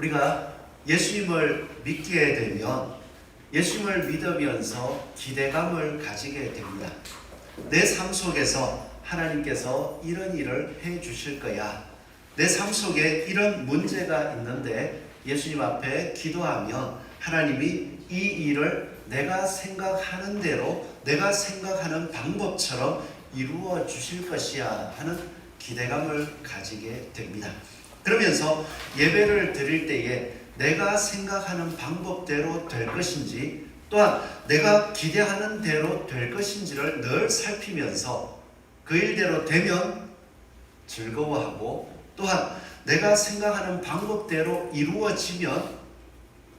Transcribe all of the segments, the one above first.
우리가 예수님을 믿게 되면 예수님을 믿으면서 기대감을 가지게 됩니다. 내 삶 속에서 하나님께서 이런 일을 해 주실 거야. 내 삶 속에 이런 문제가 있는데 예수님 앞에 기도하면 하나님이 이 일을 내가 생각하는 대로, 내가 생각하는 방법처럼 이루어 주실 것이야 하는 기대감을 가지게 됩니다. 그러면서 예배를 드릴 때에 내가 생각하는 방법대로 될 것인지, 또한 내가 기대하는 대로 될 것인지를 늘 살피면서 그 일대로 되면 즐거워하고, 또한 내가 생각하는 방법대로 이루어지면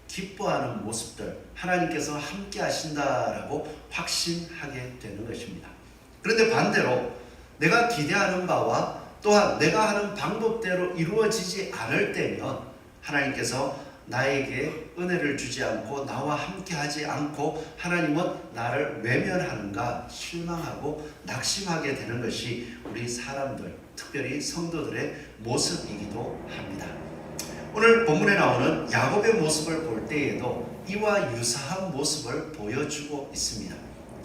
기뻐하는 모습들, 하나님께서 함께 하신다라고 확신하게 되는 것입니다. 그런데 반대로 내가 기대하는 바와 또한 내가 하는 방법대로 이루어지지 않을 때면 하나님께서 나에게 은혜를 주지 않고 나와 함께 하지 않고 하나님은 나를 외면하는가 실망하고 낙심하게 되는 것이 우리 사람들, 특별히 성도들의 모습이기도 합니다. 오늘 본문에 나오는 야곱의 모습을 볼 때에도 이와 유사한 모습을 보여주고 있습니다.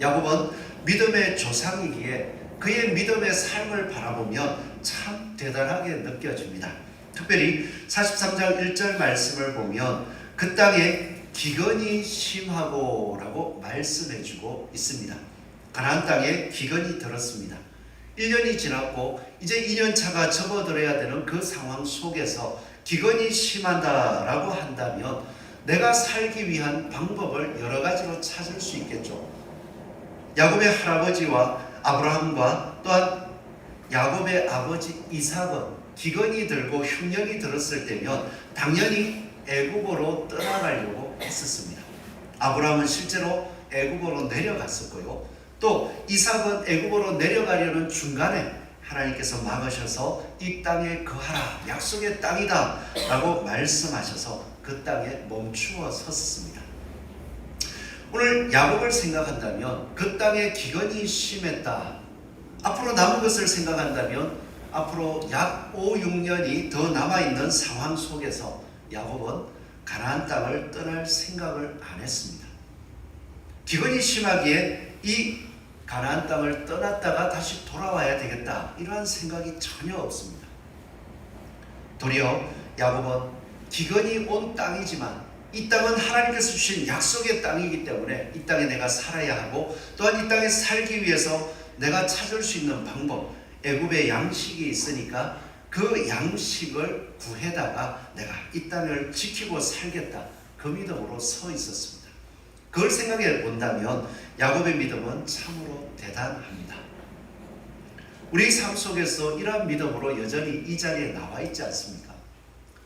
야곱은 믿음의 조상이기에 그의 믿음의 삶을 바라보면 참 대단하게 느껴집니다. 특별히 43장 1절 말씀을 보면 그 땅에 기근이 심하고 라고 말씀해주고 있습니다. 가나안 땅에 기근이 들었습니다. 1년이 지났고 이제 2년차가 접어들어야 되는 그 상황 속에서 기근이 심하다라고 한다면 내가 살기 위한 방법을 여러 가지로 찾을 수 있겠죠. 야곱의 할아버지와 아브라함과 또한 야곱의 아버지 이삭은 기근이 들고 흉년이 들었을 때면 당연히 애굽으로 떠나가려고 했었습니다. 아브라함은 실제로 애굽으로 내려갔었고요. 또 이삭은 애굽으로 내려가려는 중간에 하나님께서 막으셔서 이 땅에 거하라, 약속의 땅이다 라고 말씀하셔서 그 땅에 멈추어 섰습니다. 오늘 야곱을 생각한다면 그 땅에 기근이 심했다. 앞으로 남은 것을 생각한다면 앞으로 약 5, 6년이 더 남아있는 상황 속에서 야곱은 가나안 땅을 떠날 생각을 안 했습니다. 기근이 심하기에 이 가나안 땅을 떠났다가 다시 돌아와야 되겠다, 이러한 생각이 전혀 없습니다. 도리어 야곱은 기근이 온 땅이지만 이 땅은 하나님께서 주신 약속의 땅이기 때문에 이 땅에 내가 살아야 하고 또한 이 땅에 살기 위해서 내가 찾을 수 있는 방법, 애굽의 양식이 있으니까 그 양식을 구해다가 내가 이 땅을 지키고 살겠다, 그 믿음으로 서 있었습니다. 그걸 생각해 본다면 야곱의 믿음은 참으로 대단합니다. 우리 삶 속에서 이러한 믿음으로 여전히 이 자리에 나와 있지 않습니까?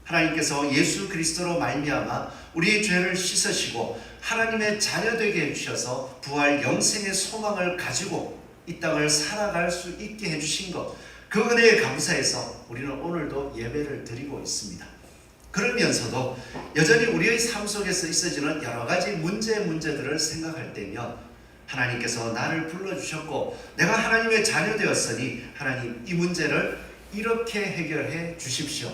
하나님께서 예수 그리스도로 말미암아 우리의 죄를 씻으시고 하나님의 자녀 되게 해주셔서 부활 영생의 소망을 가지고 이 땅을 살아갈 수 있게 해주신 것, 그 은혜에 감사해서 우리는 오늘도 예배를 드리고 있습니다. 그러면서도 여전히 우리의 삶 속에서 있어지는 여러 가지 문제들을 생각할 때면 하나님께서 나를 불러주셨고 내가 하나님의 자녀 되었으니 하나님 이 문제를 이렇게 해결해 주십시오.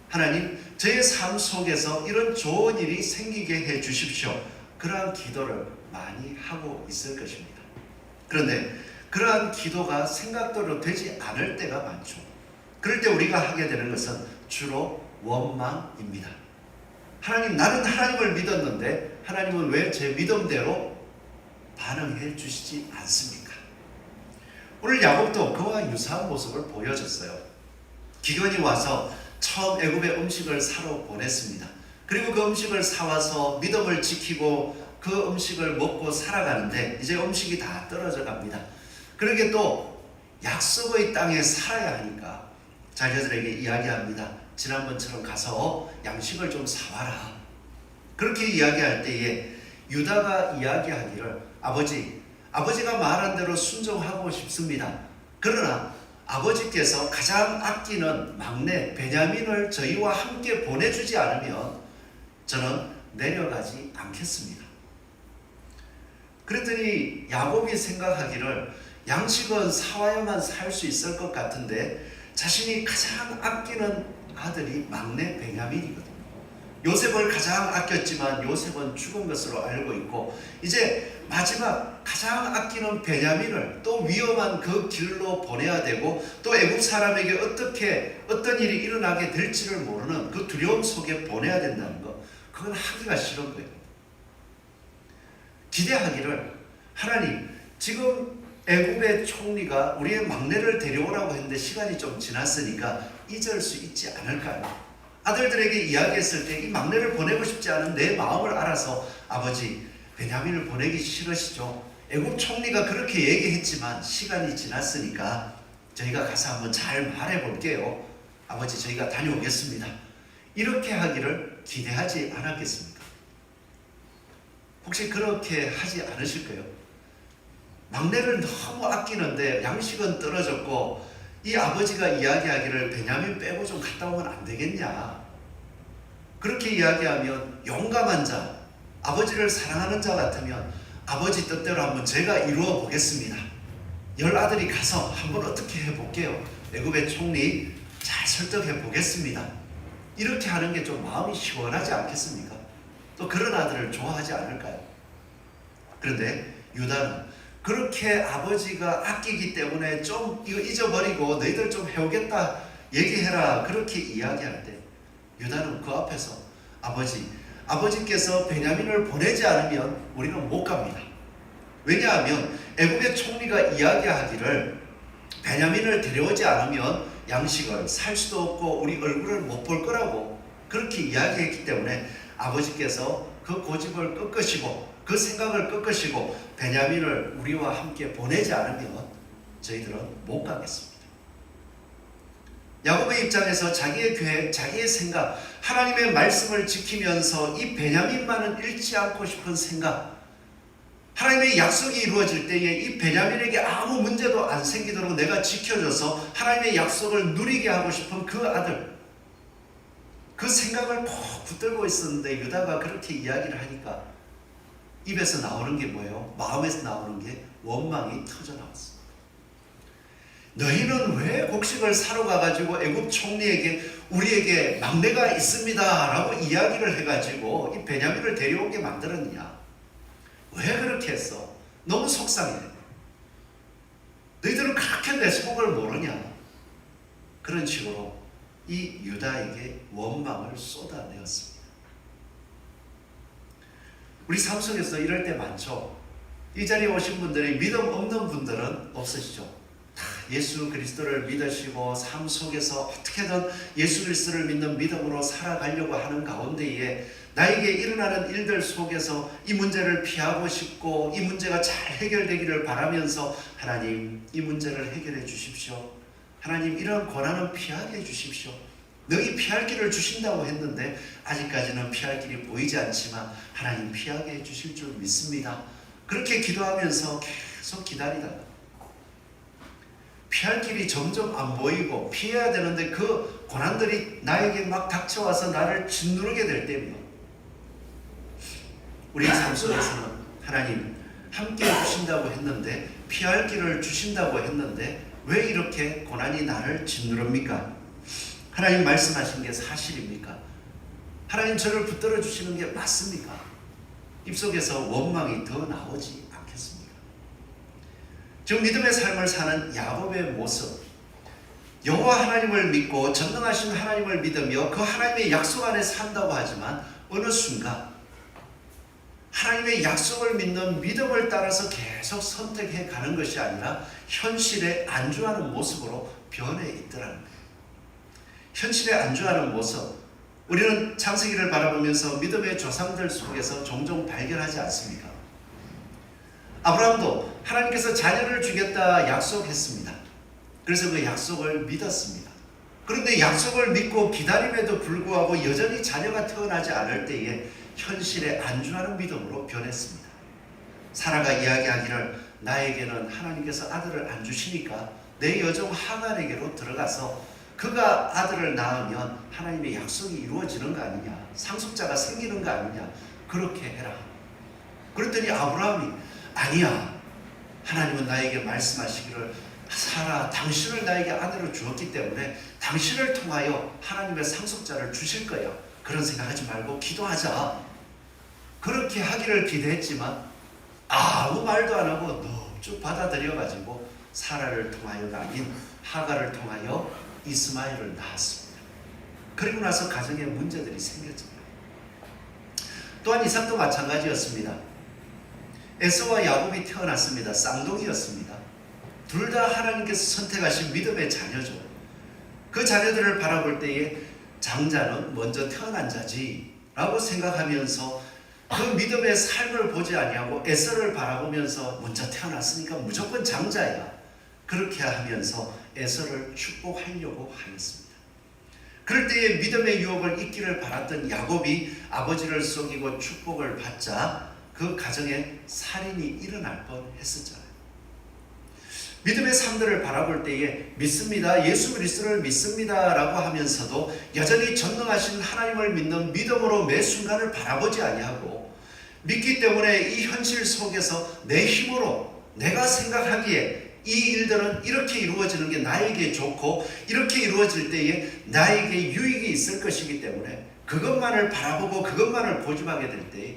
하나님 저의 삶 속에서 이런 좋은 일이 생기게 해 주십시오. 그러한 기도를 많이 하고 있을 것입니다. 그런데 그러한 기도가 생각대로 되지 않을 때가 많죠. 그럴 때 우리가 하게 되는 것은 주로 원망입니다. 하나님, 나는 하나님을 믿었는데 하나님은 왜 제 믿음대로 반응해 주시지 않습니까? 오늘 야곱도 그와 유사한 모습을 보여줬어요. 기근이 와서 처음 애굽의 음식을 사러 보냈습니다. 그리고 그 음식을 사와서 믿음을 지키고 그 음식을 먹고 살아가는데 이제 음식이 다 떨어져 갑니다. 그러게 또 약속의 땅에 살아야 하니까 자녀들에게 이야기합니다. 지난번처럼 가서 양식을 좀 사와라. 그렇게 이야기할 때에 유다가 이야기하기를 아버지가 말한 대로 순종하고 싶습니다. 그러나 아버지께서 가장 아끼는 막내 베냐민을 저희와 함께 보내주지 않으면 저는 내려가지 않겠습니다. 그랬더니 야곱이 생각하기를 양식은 사와야만 살 수 있을 것 같은데 자신이 가장 아끼는 아들이 막내 베냐민이거든요. 요셉을 가장 아꼈지만 요셉은 죽은 것으로 알고 있고, 이제 마지막 가장 아끼는 베냐민을 또 위험한 그 길로 보내야 되고, 또 애굽 사람에게 어떤 일이 일어나게 될지를 모르는 그 두려움 속에 보내야 된다는 거, 그건 하기가 싫은 거예요. 기대하기를, 하나님, 지금 애굽의 총리가 우리의 막내를 데려오라고 했는데 시간이 좀 지났으니까 잊을 수 있지 않을까요? 아들들에게 이야기했을 때 이 막내를 보내고 싶지 않은 내 마음을 알아서 아버지 베냐민을 보내기 싫으시죠? 애굽 총리가 그렇게 얘기했지만 시간이 지났으니까 저희가 가서 한번 잘 말해볼게요. 아버지 저희가 다녀오겠습니다. 이렇게 하기를 기대하지 않았겠습니까? 혹시 그렇게 하지 않으실까요? 막내를 너무 아끼는데 양식은 떨어졌고, 이 아버지가 이야기하기를 베냐민 빼고 좀 갔다 오면 안 되겠냐, 그렇게 이야기하면 용감한 자, 아버지를 사랑하는 자 같으면 아버지 뜻대로 한번 제가 이루어 보겠습니다. 10아들이 가서 한번 어떻게 해볼게요. 애굽의 총리 잘 설득해 보겠습니다. 이렇게 하는 게 좀 마음이 시원하지 않겠습니까? 또 그런 아들을 좋아하지 않을까요? 그런데 유다는 그렇게 아버지가 아끼기 때문에 좀 이거 잊어버리고 너희들 좀 해오겠다 얘기해라, 그렇게 이야기할 때 유다는 그 앞에서 아버지께서 베냐민을 보내지 않으면 우리는 못 갑니다. 왜냐하면 애굽의 총리가 이야기하기를 베냐민을 데려오지 않으면 양식을 살 수도 없고 우리 얼굴을 못 볼 거라고 그렇게 이야기했기 때문에 아버지께서 그 고집을 꺾으시고 그 생각을 꺾으시고 베냐민을 우리와 함께 보내지 않으면 저희들은 못 가겠습니다. 야곱의 입장에서 자기의 계획, 자기의 생각, 하나님의 말씀을 지키면서 이 베냐민만은 잃지 않고 싶은 생각, 하나님의 약속이 이루어질 때에 이 베냐민에게 아무 문제도 안 생기도록 내가 지켜줘서 하나님의 약속을 누리게 하고 싶은 그 아들, 그 생각을 꼭 붙들고 있었는데 유다가 그렇게 이야기를 하니까 입에서 나오는 게 뭐예요? 마음에서 나오는 게 원망이 터져나왔어. 너희는 왜 곡식을 사러 가가지고 애굽 총리에게 우리에게 막내가 있습니다 라고 이야기를 해가지고 이 베냐민을 데려오게 만들었냐? 왜 그렇게 했어? 너무 속상해. 너희들은 그렇게 내 속을 모르냐? 그런 식으로 이 유다에게 원망을 쏟아내었습니다. 우리 삶 속에서 이럴 때 많죠. 이 자리에 오신 분들이 믿음 없는 분들은 없으시죠. 예수 그리스도를 믿으시고 삶 속에서 어떻게든 예수 그리스도를 믿는 믿음으로 살아가려고 하는 가운데에 나에게 일어나는 일들 속에서 이 문제를 피하고 싶고 이 문제가 잘 해결되기를 바라면서 하나님 이 문제를 해결해 주십시오. 하나님 이런 고난은 피하게 해주십시오. 너희 피할 길을 주신다고 했는데 아직까지는 피할 길이 보이지 않지만 하나님 피하게 해주실 줄 믿습니다. 그렇게 기도하면서 계속 기다리다가 피할 길이 점점 안 보이고 피해야 되는데 그 고난들이 나에게 막 닥쳐와서 나를 짓누르게 될 때면 우리의 삶 속에서는 하나님 함께 해주신다고 했는데 피할 길을 주신다고 했는데 왜 이렇게 고난이 나를 짓누릅니까? 하나님 말씀하신 게 사실입니까? 하나님 저를 붙들어 주시는 게 맞습니까? 입속에서 원망이 더 나오지 않겠습니까? 지금 믿음의 삶을 사는 야곱의 모습, 여호와 하나님을 믿고 전능하신 하나님을 믿으며 그 하나님의 약속 안에 산다고 하지만 어느 순간 하나님의 약속을 믿는 믿음을 따라서 계속 선택해 가는 것이 아니라 현실에 안주하는 모습으로 변해 있더라는 거예요. 현실에 안주하는 모습, 우리는 창세기를 바라보면서 믿음의 조상들 속에서 종종 발견하지 않습니까? 아브라함도 하나님께서 자녀를 주겠다 약속했습니다. 그래서 그 약속을 믿었습니다. 그런데 약속을 믿고 기다림에도 불구하고 여전히 자녀가 태어나지 않을 때에 현실에 안주하는 믿음으로 변했습니다. 사라가 이야기하기를 나에게는 하나님께서 아들을 안 주시니까 내 여종 하갈에게로 들어가서 그가 아들을 낳으면 하나님의 약속이 이루어지는 거 아니냐, 상속자가 생기는 거 아니냐, 그렇게 해라. 그랬더니 아브라함이 아니야, 하나님은 나에게 말씀하시기를 사라 당신을 나에게 아내로 주었기 때문에 당신을 통하여 하나님의 상속자를 주실 거야, 그런 생각하지 말고 기도하자. 그렇게 하기를 기대했지만 아무 말도 안 하고 넙죽 받아들여가지고 사라를 통하여가 아닌 하갈을 통하여 이스마엘을 낳았습니다. 그리고 나서 가정에 문제들이 생겼잖아요. 또한 이삭도 마찬가지였습니다. 에서와 야곱이 태어났습니다. 쌍둥이였습니다. 둘 다 하나님께서 선택하신 믿음의 자녀죠. 그 자녀들을 바라볼 때에 장자는 먼저 태어난 자지 라고 생각하면서 그 믿음의 삶을 보지 아니하고 에서를 바라보면서 먼저 태어났으니까 무조건 장자야. 그렇게 하면서 에서를 축복하려고 하였습니다. 그럴 때에 믿음의 유혹을 잊기를 바랐던 야곱이 아버지를 속이고 축복을 받자 그 가정에 살인이 일어날 뻔했었잖아요. 믿음의 삶들을 바라볼 때에 믿습니다. 예수 그리스도를 믿습니다 라고 하면서도 여전히 전능하신 하나님을 믿는 믿음으로 매 순간을 바라보지 아니하고 믿기 때문에 이 현실 속에서 내 힘으로 내가 생각하기에 이 일들은 이렇게 이루어지는 게 나에게 좋고 이렇게 이루어질 때에 나에게 유익이 있을 것이기 때문에 그것만을 바라보고 그것만을 고집하게 될 때에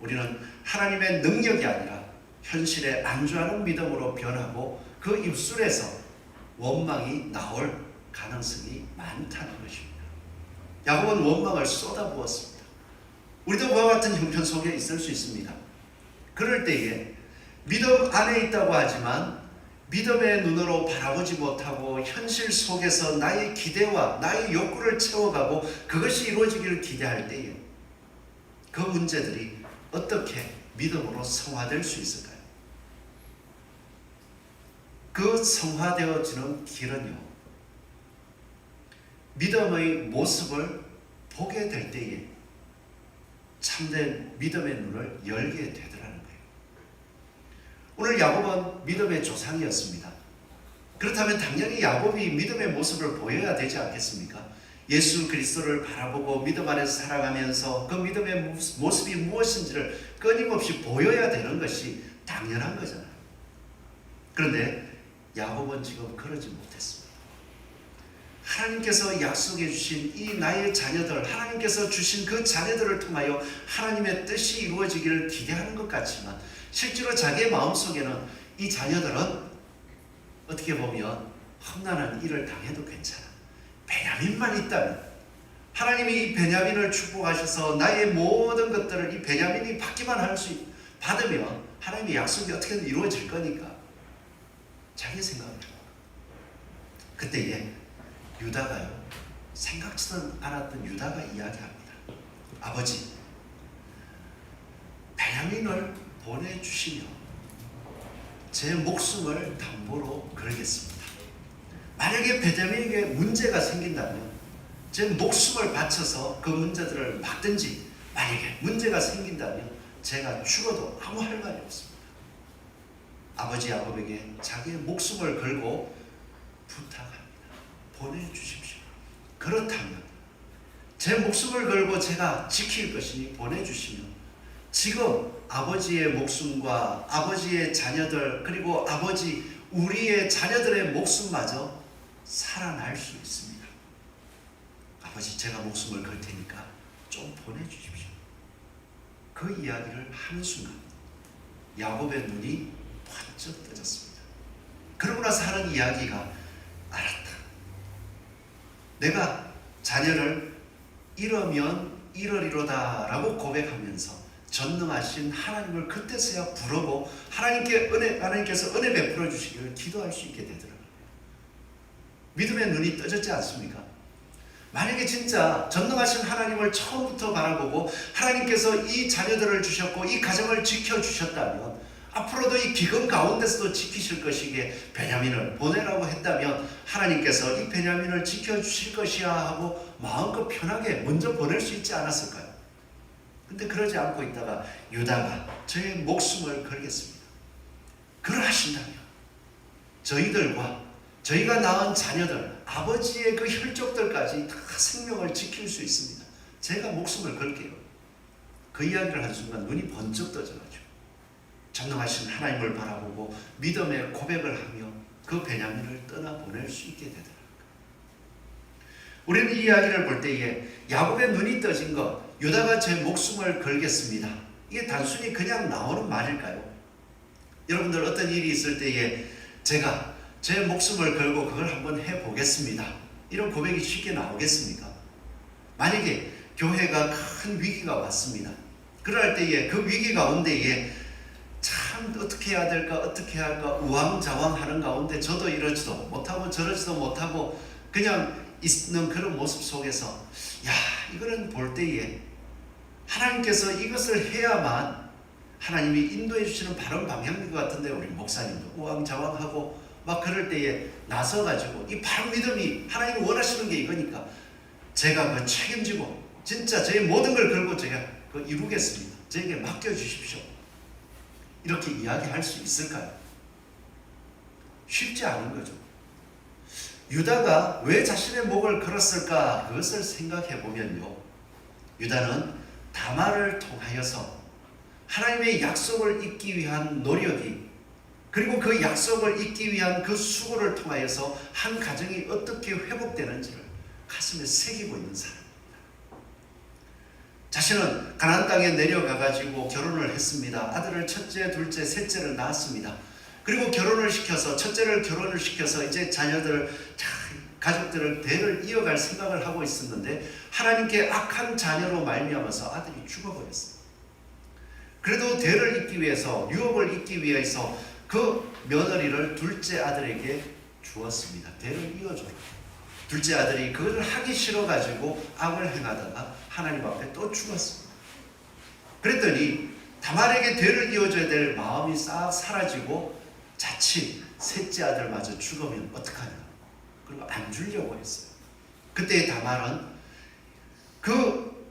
우리는 하나님의 능력이 아니라 현실에 안주하는 믿음으로 변하고 그 입술에서 원망이 나올 가능성이 많다는 것입니다. 야곱은 원망을 쏟아부었습니다. 우리도 그와 같은 형편 속에 있을 수 있습니다. 그럴 때에 믿음 안에 있다고 하지만 믿음의 눈으로 바라보지 못하고 현실 속에서 나의 기대와 나의 욕구를 채워가고 그것이 이루어지기를 기대할 때에 그 문제들이 어떻게 믿음으로 성화될 수 있을까요? 그 성화되어지는 길은요, 믿음의 모습을 보게 될 때에 참된 믿음의 눈을 열게 되더라는 거예요. 오늘 야곱은 믿음의 조상이었습니다. 그렇다면 당연히 야곱이 믿음의 모습을 보여야 되지 않겠습니까? 예수 그리스도를 바라보고 믿음 안에서 살아가면서 그 믿음의 모습이 무엇인지를 끊임없이 보여야 되는 것이 당연한 거잖아요. 그런데 야곱은 지금 그러지 못했습니다. 하나님께서 약속해 주신 이 나의 자녀들, 하나님께서 주신 그 자녀들을 통하여 하나님의 뜻이 이루어지기를 기대하는 것 같지만 실제로 자기의 마음속에는 이 자녀들은 어떻게 보면 험난한 일을 당해도 괜찮아. 베냐민만 있다면 하나님이 이 베냐민을 축복하셔서 나의 모든 것들을 이 베냐민이 받기만 받으면 하나님의 약속이 어떻게든 이루어질 거니까 자기 생각을 해요. 그때에 유다가요, 생각지도 않았던 유다가 이야기합니다. 아버지, 베냐민을 보내주시면 제 목숨을 담보로 걸겠습니다. 만약에 베냐민에게 문제가 생긴다면 제 목숨을 바쳐서 그 문제들을 막든지, 만약에 문제가 생긴다면 제가 죽어도 아무 할 말이 없습니다. 아버지 야곱에게 자기의 목숨을 걸고 부탁합니다. 보내주십시오. 그렇다면 제 목숨을 걸고 제가 지킬 것이니 보내주시면 지금 아버지의 목숨과 아버지의 자녀들 그리고 아버지 우리의 자녀들의 목숨마저 살아날 수 있습니다. 아버지, 제가 목숨을 걸 테니까 좀 보내주십시오. 그 이야기를 하는 순간 야곱의 눈이 번쩍 떠졌습니다. 그러고 나서 하는 이야기가, 알았다. 내가 자녀를 잃으면 이러리로다 라고 고백하면서 전능하신 하나님을 그때서야 부르고 하나님께서 은혜 베풀어 주시기를 기도할 수 있게 되더라고요. 믿음의 눈이 떠졌지 않습니까? 만약에 진짜 전능하신 하나님을 처음부터 바라보고 하나님께서 이 자녀들을 주셨고 이 가정을 지켜주셨다면 앞으로도 이 기근 가운데서도 지키실 것이기에 베냐민을 보내라고 했다면 하나님께서 이 베냐민을 지켜주실 것이야 하고 마음껏 편하게 먼저 보낼 수 있지 않았을까요? 근데 그러지 않고 있다가 유다가 저의 목숨을 걸겠습니다. 그러하신다면 저희들과 저희가 낳은 자녀들, 아버지의 그 혈족들까지 다 생명을 지킬 수 있습니다. 제가 목숨을 걸게요. 그 이야기를 한 순간 눈이 번쩍 떠져가지고 전능하신 하나님을 바라보고 믿음의 고백을 하며 그 베냐민을 떠나보낼 수 있게 되더라고요. 우리는 이 이야기를 볼 때에 야곱의 눈이 떠진 것, 유다가 제 목숨을 걸겠습니다, 이게 단순히 그냥 나오는 말일까요? 여러분들 어떤 일이 있을 때에 제가 제 목숨을 걸고 그걸 한번 해보겠습니다, 이런 고백이 쉽게 나오겠습니까? 만약에 교회가 큰 위기가 왔습니다. 그럴 때에 그 위기 가운데에 참 어떻게 해야 될까 어떻게 해야 할까 우왕좌왕하는 가운데 저도 이러지도 못하고 저러지도 못하고 그냥 있는 그런 모습 속에서 이거는 볼 때에 하나님께서 이것을 해야만 하나님이 인도해 주시는 바른 방향인 것 같은데, 우리 목사님도 우왕좌왕하고 막 그럴 때에 나서가지고 이 바른 믿음이 하나님이 원하시는 게 이거니까 제가 그 책임지고 진짜 제 모든 걸 걸고 제가 그 이루겠습니다, 저에게 맡겨주십시오, 이렇게 이야기할 수 있을까요? 쉽지 않은 거죠. 유다가 왜 자신의 목을 걸었을까? 그것을 생각해 보면요, 유다는 다말을 통하여서 하나님의 약속을 잇기 위한 노력이, 그리고 그 약속을 잇기 위한 그 수고를 통하여서 한 가정이 어떻게 회복되는지를 가슴에 새기고 있는 사람입니다. 자신은 가나안 땅에 내려가가지고 결혼을 했습니다. 아들을 첫째, 둘째, 셋째를 낳았습니다. 그리고 결혼을 시켜서, 첫째를 결혼을 시켜서 이제 자녀들을, 가족들을 대를 이어갈 생각을 하고 있었는데 하나님께 악한 자녀로 말미암아서 아들이 죽어버렸습니다. 그래도 대를 잇기 위해서, 유업을 잇기 위해서 그 며느리를 둘째 아들에게 주었습니다. 대를 이어줘라. 둘째 아들이 그걸 하기 싫어가지고 악을 행하다가 하나님 앞에 또 죽었습니다. 그랬더니 다말에게 대를 이어줘야 될 마음이 싹 사라지고 자칫 셋째 아들마저 죽으면 어떡하냐, 그리고 안 주려고 했어요. 그때 다말은 그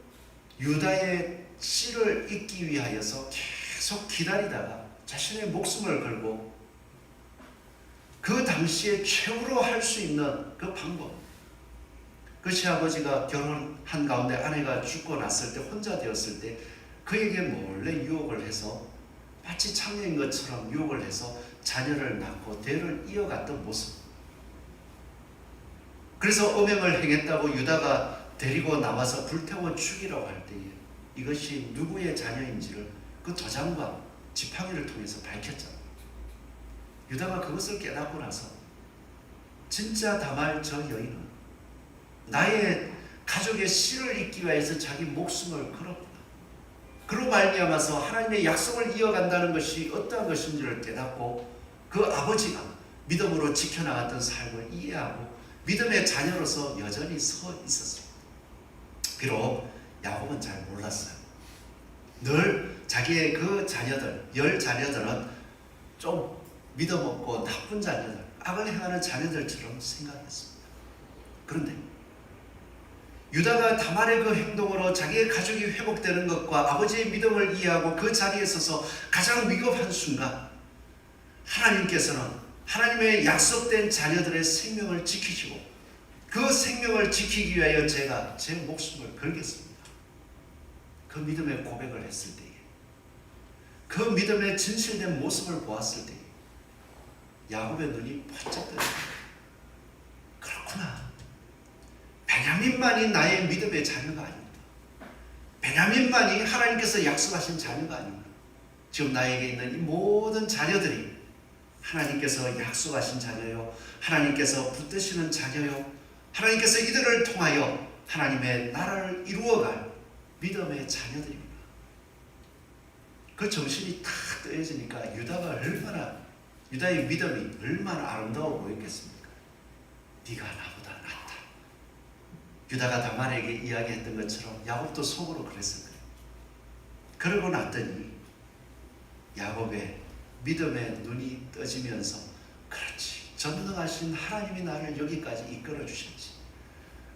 유다의 씨를 잇기 위하여서 계속 기다리다가 자신의 목숨을 걸고 그 당시에 최후로 할 수 있는 그 방법, 그 시아버지가 결혼한 가운데 아내가 죽고 났을 때, 혼자 되었을 때 그에게 몰래 유혹을 해서 마치 창녀인 것처럼 유혹을 해서 자녀를 낳고 대를 이어갔던 모습. 그래서 음행을 행했다고 유다가 데리고 나와서 불태워 죽이라고 할 때에 이것이 누구의 자녀인지를 그 도장과 지팡이를 통해서 밝혔잖아요. 유다가 그것을 깨닫고 나서 진짜 다말 저 여인은 나의 가족의 씨를 잇기 위해서 자기 목숨을 걸었구나, 그로 말미암아서 하나님의 약속을 이어간다는 것이 어떠한 것인지를 깨닫고 그 아버지가 믿음으로 지켜나갔던 삶을 이해하고 믿음의 자녀로서 여전히 서 있었습니다. 비록 야곱은 잘 몰랐어요. 늘 자기의 그 자녀들, 10자녀들은 좀 믿음 없고 나쁜 자녀들, 악을 행하는 자녀들처럼 생각했습니다. 그런데 유다가 다말의 그 행동으로 자기의 가족이 회복되는 것과 아버지의 믿음을 이해하고 그 자리에 서서 가장 위급한 순간 하나님께서는 하나님의 약속된 자녀들의 생명을 지키시고 그 생명을 지키기 위하여 제가 제 목숨을 걸겠습니다, 그 믿음의 고백을 했을 때에, 그 믿음의 진실된 모습을 보았을 때에 야곱의 눈이 번쩍 뜨는 거예요. 그렇구나, 베냐민만이 나의 믿음의 자녀가 아닙니다. 베냐민만이 하나님께서 약속하신 자녀가 아닙니다. 지금 나에게 있는 이 모든 자녀들이 하나님께서 약속하신 자녀요, 하나님께서 붙드시는 자녀요, 하나님께서 이들을 통하여 하나님의 나라를 이루어갈 믿음의 자녀들입니다. 그 정신이 탁 뜨여지니까 유다의 믿음이 얼마나 아름다워 보였겠습니까? 네가 나보다 낫다. 유다가 다말에게 이야기했던 것처럼 야곱도 속으로 그랬을 거예요. 그러고 났더니 야곱의 믿음의 눈이 떠지면서, 그렇지, 전능하신 하나님이 나를 여기까지 이끌어 주셨지,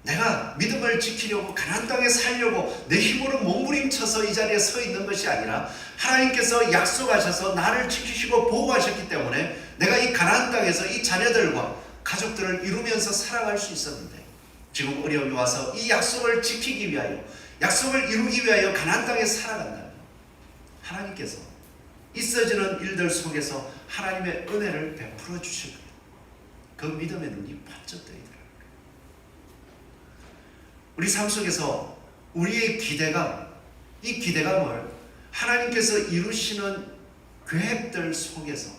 내가 믿음을 지키려고 가나안 땅에 살려고 내 힘으로 몸부림쳐서 이 자리에 서 있는 것이 아니라 하나님께서 약속하셔서 나를 지키시고 보호하셨기 때문에 내가 이 가나안 땅에서 이 자녀들과 가족들을 이루면서 살아갈 수 있었는데, 지금 어려움이 와서 이 약속을 지키기 위하여, 약속을 이루기 위하여 가나안 땅에 살아간다면 하나님께서 있어지는 일들 속에서 하나님의 은혜를 베풀어 주실 거예요. 그 믿음의 눈이 번쩍 뜨이더라고요. 우리 삶 속에서 우리의 기대감, 이 기대감을 하나님께서 이루시는 계획들 속에서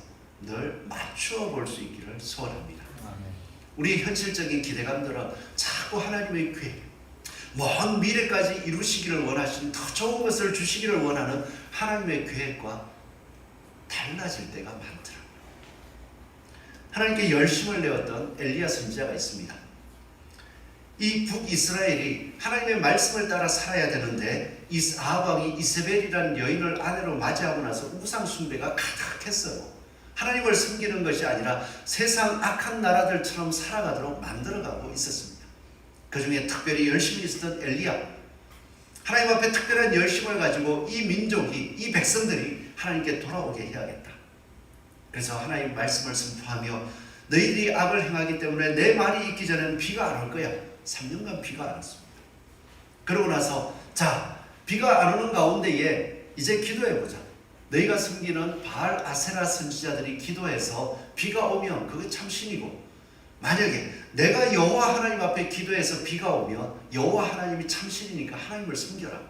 늘 맞추어 볼 수 있기를 소원합니다. 우리의 현실적인 기대감들은 자꾸 하나님의 계획, 먼 미래까지 이루시기를 원하시는 더 좋은 것을 주시기를 원하는 하나님의 계획과 달라질 때가 많더라고요. 하나님께 열심을 내었던 엘리야 선지자가 있습니다. 이 북이스라엘이 하나님의 말씀을 따라 살아야 되는데 이 아합 왕이 이세벨이라는 여인을 아내로 맞이하고 나서 우상 숭배가 가득했어요. 하나님을 섬기는 것이 아니라 세상 악한 나라들처럼 살아가도록 만들어가고 있었습니다. 그 중에 특별히 열심히 있었던 엘리야, 하나님 앞에 특별한 열심을 가지고 이 민족이, 이 백성들이 하나님께 돌아오게 해야겠다. 그래서 하나님 말씀을 선포하며 너희들이 악을 행하기 때문에 내 말이 있기 전에는 비가 안 올 거야. 3년간 비가 안 왔습니다. 그러고 나서 자, 비가 안 오는 가운데에 이제 기도해보자. 너희가 섬기는 바알 아세라 선지자들이 기도해서 비가 오면 그게 참 신이고, 만약에 내가 여호와 하나님 앞에 기도해서 비가 오면 여호와 하나님이 참 신이니까 하나님을 섬겨라.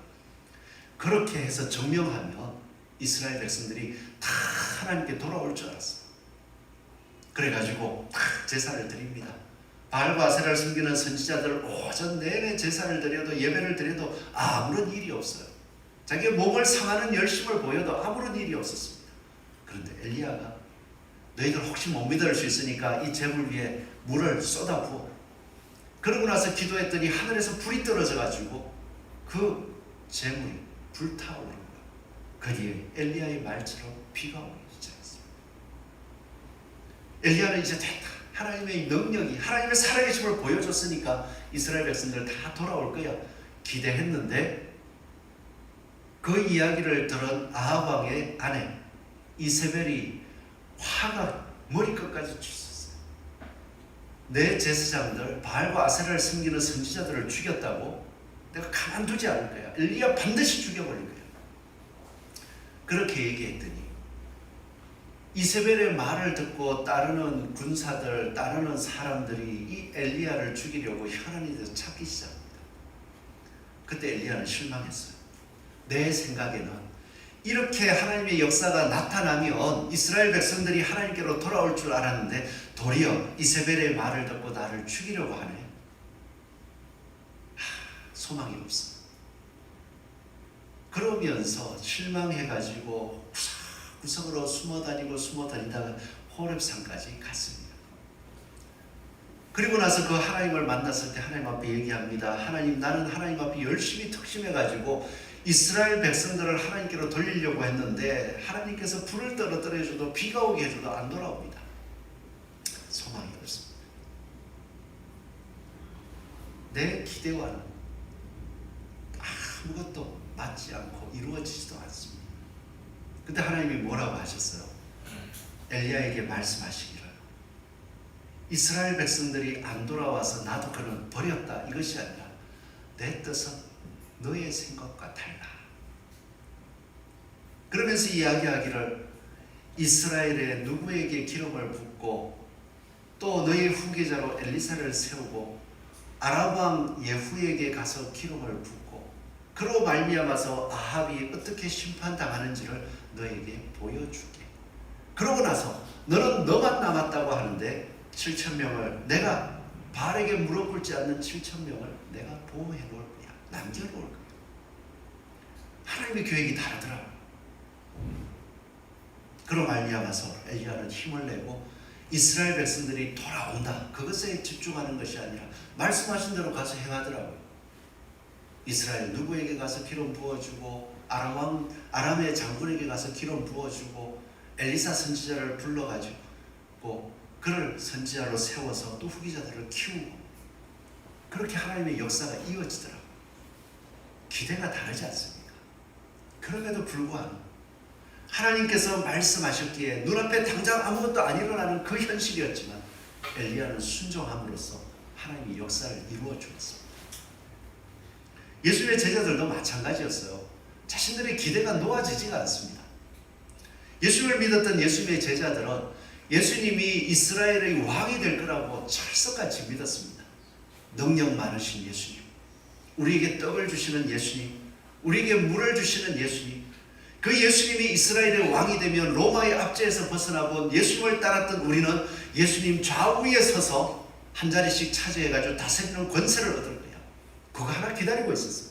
그렇게 해서 증명하면 이스라엘 백성들이 다 하나님께 돌아올 줄 알았어요. 그래가지고 다 제사를 드립니다. 바알과 아세라를 섬기는 선지자들 오전 내내 제사를 드려도, 예배를 드려도 아무런 일이 없어요. 자기의 몸을 상하는 열심을 보여도 아무런 일이 없었습니다. 그런데 엘리야가 너희들 혹시 못 믿을 수 있으니까 이 재물 위에 물을 쏟아부어. 그러고 나서 기도했더니 하늘에서 불이 떨어져 가지고 그 재물이 불타오르는 거예요. 그 뒤에 엘리야의 말처럼 비가 오기 시작했습니다. 엘리야는 이제 됐다. 하나님의 능력이, 하나님의 살아계심을 보여줬으니까 이스라엘 백성들 다 돌아올 거야 기대했는데, 그 이야기를 들은 아합 왕의 아내 이세벨이 화가 머리끝까지 치솟았어요. 내 제사장들 바알과 아세라를 섬기는 선지자들을 죽였다고 내가 가만두지 않을 거야. 엘리야 반드시 죽여버릴 거야. 그렇게 얘기했더니 이세벨의 말을 듣고 따르는 군사들, 따르는 사람들이 이 엘리야를 죽이려고 혈안이 돼서 찾기 시작합니다. 그때 엘리야는 실망했어요. 내 생각에는 이렇게 하나님의 역사가 나타나면 이스라엘 백성들이 하나님께로 돌아올 줄 알았는데 도리어 이세벨의 말을 듣고 나를 죽이려고 하네. 소망이 없어. 그러면서 실망해가지고 구석으로 숨어 다니다가 호렙산까지 갔습니다. 그리고 나서 그 하나님을 만났을 때 하나님 앞에 얘기합니다. 하나님, 나는 하나님 앞에 열심히 특심해가지고 이스라엘 백성들을 하나님께로 돌리려고 했는데 하나님께서 불을 떨어뜨려줘도 비가 오게 해줘도 안 돌아옵니다. 소망이 없습니다. 내 기대와는 아무것도 맞지 않고 이루어지지도 않습니다. 그때 하나님이 뭐라고 하셨어요? 엘리야에게 말씀하시기를, 이스라엘 백성들이 안 돌아와서 나도 그는 버렸다, 이것이 아니라 내 뜻은 너의 생각과 달라. 그러면서 이야기하기를, 이스라엘에 누구에게 기름을 붓고 또 너의 후계자로 엘리사를 세우고 아람 왕 예후에게 가서 기름을 붓고 그로 말미암아서 아합이 어떻게 심판당하는지를 너에게 보여줄게. 그러고 나서 너는 너만 남았다고 하는데 7,000명을 내가 바알에게 무릎 꿇지 않는 7,000명을 내가 보호해 놓을 거야. 남겨놓을 거야. 하나님의 계획이 다르더라고요. 그로 말미암아서 엘리야는 힘을 내고 이스라엘 백성들이 돌아온다, 그것에 집중하는 것이 아니라 말씀하신 대로 가서 행하더라고요. 이스라엘 누구에게 가서 기름 부어주고 아람의 장군에게 가서 기름 부어주고 엘리사 선지자를 불러가지고 그를 선지자로 세워서 또 후기자들을 키우고, 그렇게 하나님의 역사가 이어지더라고요. 기대가 다르지 않습니까? 그럼에도 불구하고 하나님께서 말씀하셨기에 눈앞에 당장 아무것도 안 일어나는 그 현실이었지만 엘리야는 순종함으로써 하나님의 역사를 이루어 주었습니다. 예수님의 제자들도 마찬가지였어요. 자신들의 기대가 놓아지지가 않습니다. 예수님을 믿었던 예수님의 제자들은 예수님이 이스라엘의 왕이 될 거라고 철석같이 믿었습니다. 능력 많으신 예수님, 우리에게 떡을 주시는 예수님, 우리에게 물을 주시는 예수님, 그 예수님이 이스라엘의 왕이 되면 로마의 압제에서 벗어나고 예수님을 따랐던 우리는 예수님 좌우에 서서 한 자리씩 차지해가지고 다스리는 권세를 얻을 거야. 그거 하나 기다리고 있었어.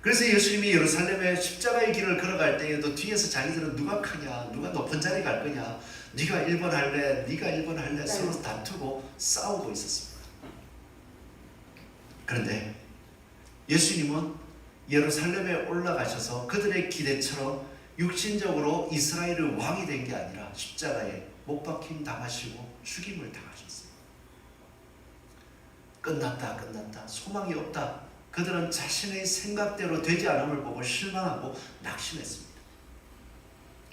그래서 예수님이 예루살렘에 십자가의 길을 걸어갈 때에도 뒤에서 자기들은 누가 크냐, 누가 높은 자리 갈 거냐, 네가 1번 할래, 네가 1번 할래 서로 다투고 싸우고 있었습니다. 그런데 예수님은 예루살렘에 올라가셔서 그들의 기대처럼 육신적으로 이스라엘의 왕이 된 게 아니라 십자가에 못 박힘 당하시고 죽임을 당하셨어요. 끝났다, 끝났다, 소망이 없다. 그들은 자신의 생각대로 되지 않음을 보고 실망하고 낙심했습니다.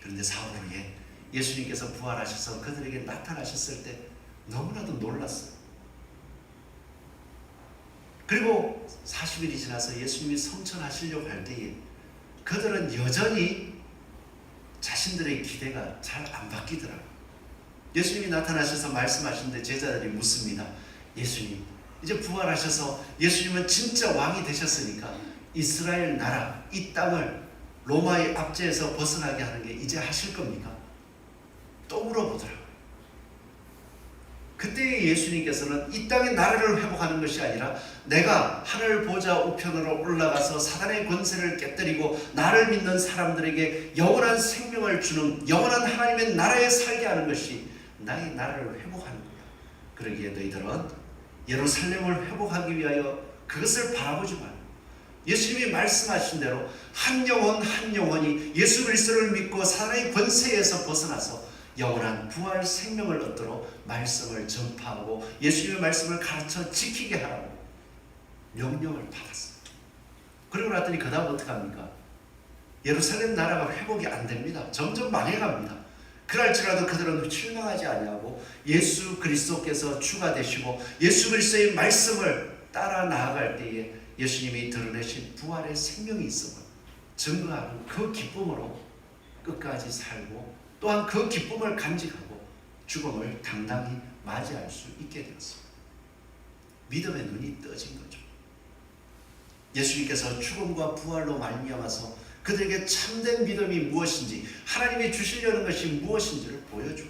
그런데 사흘 후에 예수님께서 부활하셔서 그들에게 나타나셨을 때 너무나도 놀랐어요. 그리고 40일이 지나서 예수님이 성천하시려고 할 때에 그들은 여전히 자신들의 기대가 잘 안 바뀌더라고요. 예수님이 나타나셔서 말씀하시는데 제자들이 묻습니다. 예수님, 이제 부활하셔서 예수님은 진짜 왕이 되셨으니까 이스라엘 나라, 이 땅을 로마의 압제에서 벗어나게 하는 게 이제 하실 겁니까? 또 물어보더라고요. 그때 예수님께서는 이 땅의 나라를 회복하는 것이 아니라 내가 하늘 보좌 우편으로 올라가서 사단의 권세를 깨뜨리고 나를 믿는 사람들에게 영원한 생명을 주는 영원한 하나님의 나라에 살게 하는 것이 나의 나라를 회복하는 거야. 그러기에 너희들은 예루살렘을 회복하기 위하여 그것을 바라보지 말고 예수님이 말씀하신 대로 한 영혼 한 영혼이 예수 그리스도를 믿고 사단의 권세에서 벗어나서 영원한 부활 생명을 얻도록 말씀을 전파하고 예수님의 말씀을 가르쳐 지키게 하라고 명령을 받았어요. 그러고 났더니 그 다음 어떻게 합니까? 예루살렘 나라가 회복이 안 됩니다. 점점 망해갑니다. 그럴지라도 그들은 실망하지 아니하고 예수 그리스도께서 주가 되시고 예수 그리스도의 말씀을 따라 나아갈 때에 예수님이 드러내신 부활의 생명이 있음을 증거하는 그 기쁨으로 끝까지 살고 또한 그 기쁨을 간직하고 죽음을 당당히 맞이할 수 있게 되었습니다. 믿음의 눈이 떠진 거죠. 예수님께서 죽음과 부활로 말미암아서 그들에게 참된 믿음이 무엇인지 하나님이 주시려는 것이 무엇인지를 보여주고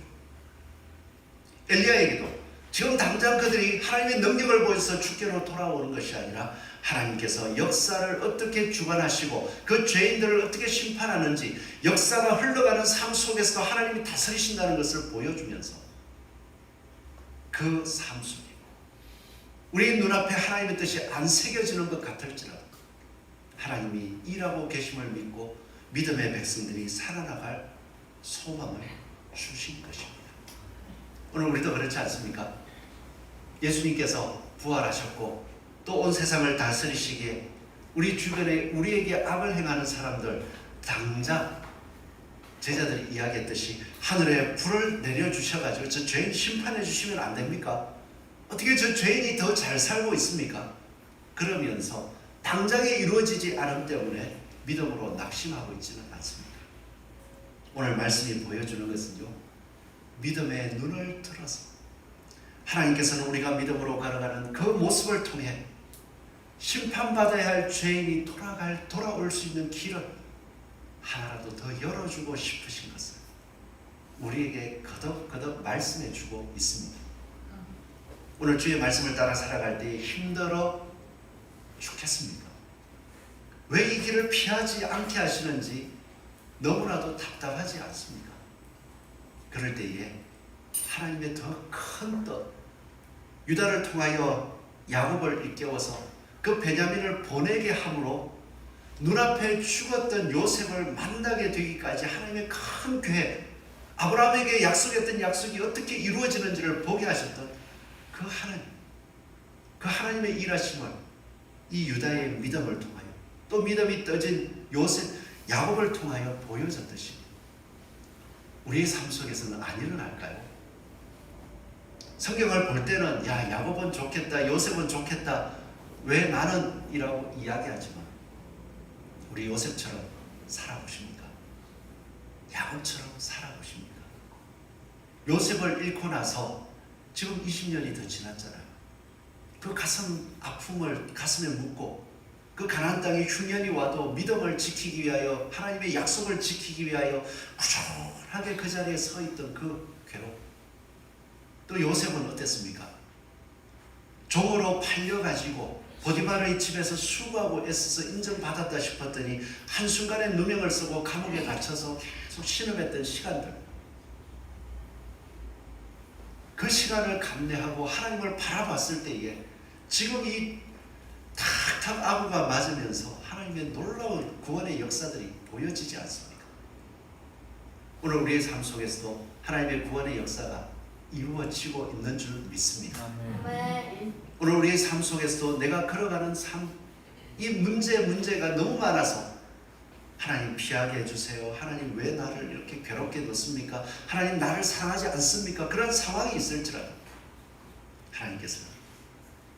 엘리야에게도 지금 당장 그들이 하나님의 능력을 보여서 주께로 돌아오는 것이 아니라 하나님께서 역사를 어떻게 주관하시고 그 죄인들을 어떻게 심판하는지 역사가 흘러가는 삶 속에서도 하나님이 다스리신다는 것을 보여주면서 그 삶 속에 우리 눈앞에 하나님의 뜻이 안 새겨지는 것 같을지라도 하나님이 일하고 계심을 믿고 믿음의 백성들이 살아나갈 소망을 주신 것입니다. 오늘 우리도 그렇지 않습니까? 예수님께서 부활하셨고 또 온 세상을 다스리시기에 우리 주변에 우리에게 악을 행하는 사람들 당장 제자들이 이야기했듯이 하늘에 불을 내려주셔가지고 저 죄인 심판해 주시면 안 됩니까? 어떻게 저 죄인이 더 잘 살고 있습니까? 그러면서 당장에 이루어지지 않음 때문에 믿음으로 낙심하고 있지는 않습니다. 오늘 말씀이 보여주는 것은요, 믿음의 눈을 들어서 하나님께서는 우리가 믿음으로 걸어가는 그 모습을 통해 심판받아야 할 죄인이 돌아올 수 있는 길을 하나라도 더 열어주고 싶으신 것을 우리에게 거듭 말씀해 주고 있습니다. 오늘 주의 말씀을 따라 살아갈 때 힘들어 죽겠습니까? 왜 이 길을 피하지 않게 하시는지 너무나도 답답하지 않습니까? 그럴 때에 하나님의 더 큰 뜻, 유다를 통하여 야곱을 일깨워서 그 베냐민을 보내게 함으로 눈앞에 죽었던 요셉을 만나게 되기까지 하나님의 큰 계획, 아브라함에게 약속했던 약속이 어떻게 이루어지는지를 보게 하셨던 그 하나님, 그 하나님의 일하심을 이 유다의 믿음을 통하여 또 믿음이 떠진 요셉, 야곱을 통하여 보여졌듯이 우리의 삶 속에서는 안 일어날까요? 성경을 볼 때는 야, 야곱은 좋겠다, 요셉은 좋겠다, 왜 나는? 이라고 이야기하지만 우리 요셉처럼 살아보십니까? 야곱처럼 살아보십니까? 요셉을 잃고 나서 지금 20년이 더 지났잖아요. 그 가슴 아픔을 가슴에 묻고 그 가나안 땅에 흉년이 와도 믿음을 지키기 위하여 하나님의 약속을 지키기 위하여 꾸준하게 그 자리에 서 있던 그 괴로움. 또 요셉은 어땠습니까? 종으로 팔려가지고 보디바르의 집에서 수고하고 애써서 인정받았다 싶었더니 한순간에 누명을 쓰고 감옥에 갇혀서 계속 신음했던 시간들, 그 시간을 감내하고 하나님을 바라봤을 때에 지금 이 탁탁 아구가 맞으면서 하나님의 놀라운 구원의 역사들이 보여지지 않습니까? 오늘 우리의 삶 속에서도 하나님의 구원의 역사가 이루어지고 있는 줄 믿습니다. 오늘 우리의 삶 속에서도 내가 걸어가는 삶, 이 문제가 너무 많아서 하나님 피하게 해주세요. 하나님 왜 나를 이렇게 괴롭게 뒀습니까? 하나님 나를 사랑하지 않습니까? 그런 상황이 있을지라도 하나님께서는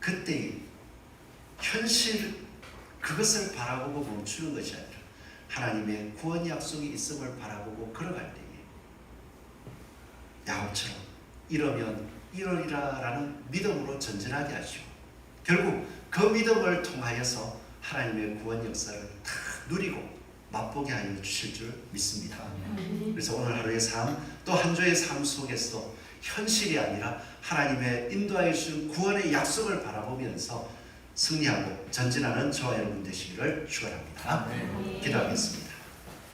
그때의 현실, 그것을 바라보고 멈추는 것이 아니라 하나님의 구원 약속이 있음을 바라보고 걸어갈 때에 야곱처럼 이러면 이러리라 라는 믿음으로 전진하게 하시고 결국 그 믿음을 통하여서 하나님의 구원 역사를 다 누리고 맛보게 하여 주실 줄 믿습니다. 그래서 오늘 하루의 삶, 또 한 주의 삶 속에서도 현실이 아니라 하나님의 인도하여 주신 구원의 약속을 바라보면서 승리하고 전진하는 저와 여러분 되시기를 축원합니다. 기도하겠습니다.